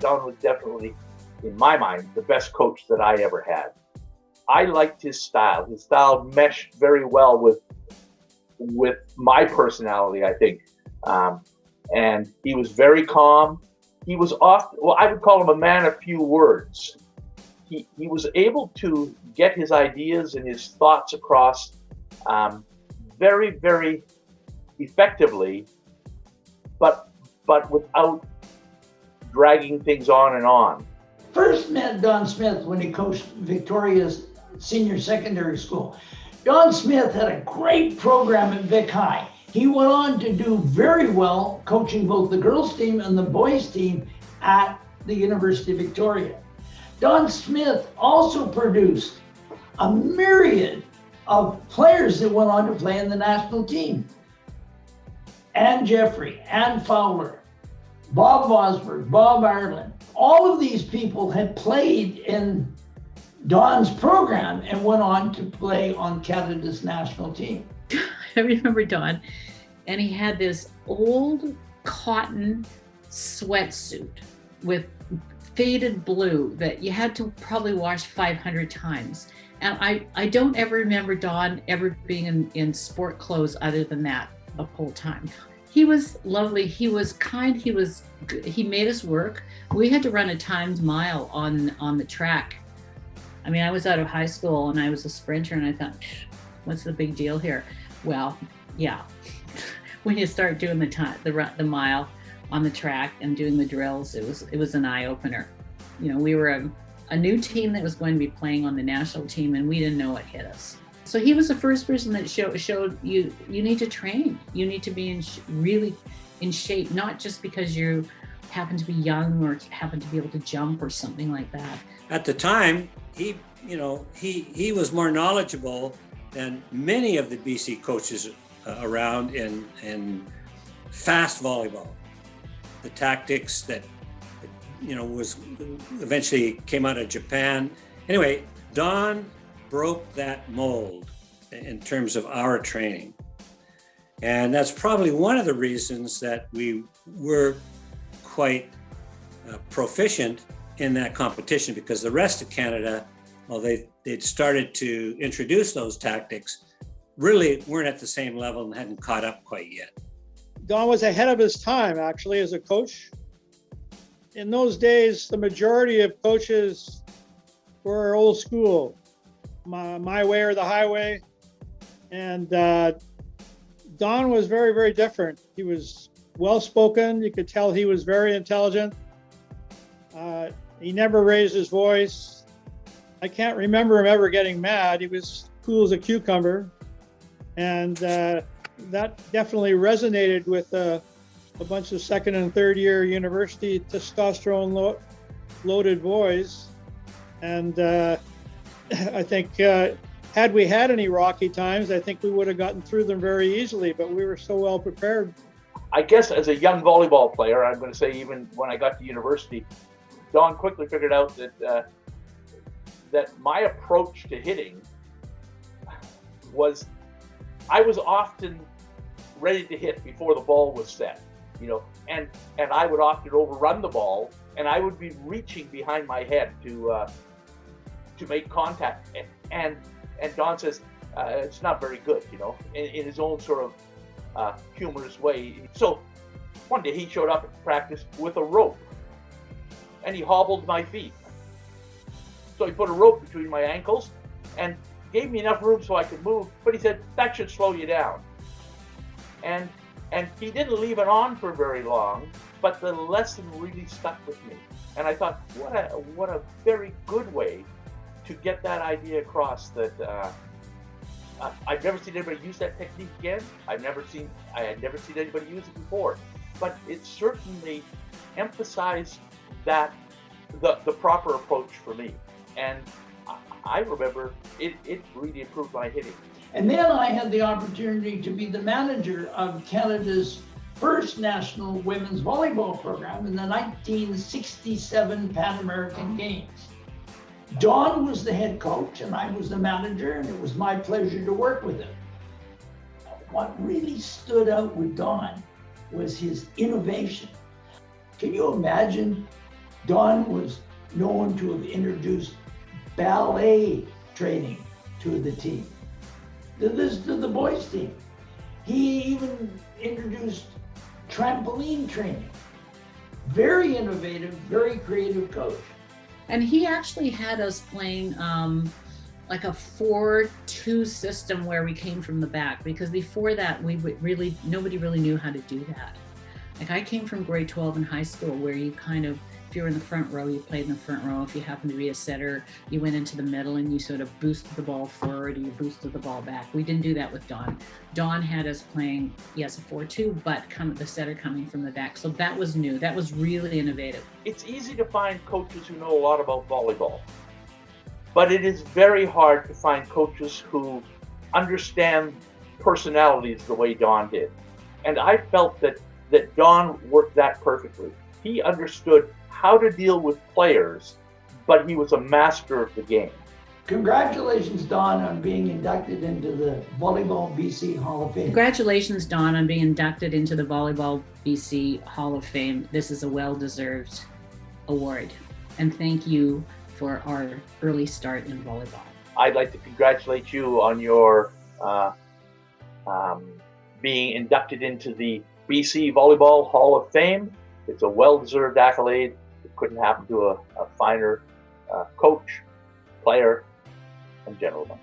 Don was definitely, in my mind, the best coach that I ever had. I liked his style. His style meshed very well with my personality, I think. And he was very calm. He was I would call him a man of few words. He was able to get his ideas and his thoughts across very, very effectively, but without dragging things on and on. First met Don Smyth when he coached Victoria's senior secondary school. Don Smyth had a great program at Vic High. He went on to do very well coaching both the girls team and the boys team at the University of Victoria. Don Smyth also produced a myriad of players that went on to play in the national team. Ann Jeffrey, Ann Fowler, Bob Vosberg, Bob Ireland. All of these people had played in Don's program and went on to play on Canada's national team. I remember Don, and he had this old cotton sweatsuit with faded blue that you had to probably wash 500 times. And I don't ever remember Don ever being in sport clothes other than that the whole time. He was lovely. He was kind. He made us work. We had to run a timed mile on the track. I mean, I was out of high school and I was a sprinter, and I thought, what's the big deal here? Well, yeah, when you start doing the mile on the track and doing the drills, it was an eye opener. You know, we were a new team that was going to be playing on the national team, and we didn't know what hit us. So he was the first person that showed you need to train. You need to be really in shape, not just because you happen to be young or happen to be able to jump or something like that. At the time, he was more knowledgeable than many of the BC coaches around in fast volleyball. The tactics that was eventually came out of Japan. Anyway, Don broke that mold in terms of our training. And that's probably one of the reasons that we were quite proficient in that competition, because the rest of Canada, well, they'd started to introduce those tactics, really weren't at the same level and hadn't caught up quite yet. Don was ahead of his time, actually, as a coach. In those days, the majority of coaches were old school, my way or the highway. And Don was very, very different. He was well-spoken. You could tell he was very intelligent. He never raised his voice. I can't remember him ever getting mad. He was cool as a cucumber. And that definitely resonated with a bunch of second and third year university testosterone loaded boys. And I think had we had any rocky times, I think we would have gotten through them very easily, but we were so well prepared. I guess as a young volleyball player, I'm going to say even when I got to university, Don quickly figured out that my approach to hitting was, I was often ready to hit before the ball was set, and I would often overrun the ball, and I would be reaching behind my head to make contact, and Don says it's not very good, in his own sort of humorous way. So one day he showed up at practice with a rope, and he hobbled my feet. So he put a rope between my ankles and gave me enough room so I could move, but he said, that should slow you down. And he didn't leave it on for very long, but the lesson really stuck with me. And I thought, what a very good way to get that idea across, that I've never seen anybody use that technique again. I had never seen anybody use it before, but it certainly emphasized that the proper approach for me. And I remember it really improved my hitting. And then I had the opportunity to be the manager of Canada's first national women's volleyball program in the 1967 Pan American Games. Don was the head coach and I was the manager, and it was my pleasure to work with him. What really stood out with Don was his innovation. Can you imagine Don was known to have introduced ballet training to the team, to the boys team. He even introduced trampoline training. Very innovative, very creative coach. And he actually had us playing like a 4-2 system where we came from the back, because before that nobody really knew how to do that. Like I came from grade 12 in high school, where you kind of, if you were in the front row, you played in the front row. If you happened to be a setter, you went into the middle and you sort of boosted the ball forward or you boosted the ball back. We didn't do that with Don. Don had us playing, yes, a 4-2, but the setter coming from the back. So that was new. That was really innovative. It's easy to find coaches who know a lot about volleyball, but it is very hard to find coaches who understand personalities the way Don did. And I felt that Don worked that perfectly. He understood how to deal with players, but he was a master of the game. Congratulations, Don, on being inducted into the Volleyball BC Hall of Fame. Congratulations, Don, on being inducted into the Volleyball BC Hall of Fame. This is a well-deserved award. And thank you for our early start in volleyball. I'd like to congratulate you on your being inducted into the BC Volleyball Hall of Fame. It's a well-deserved accolade. It couldn't happen to a finer coach, player, and gentleman.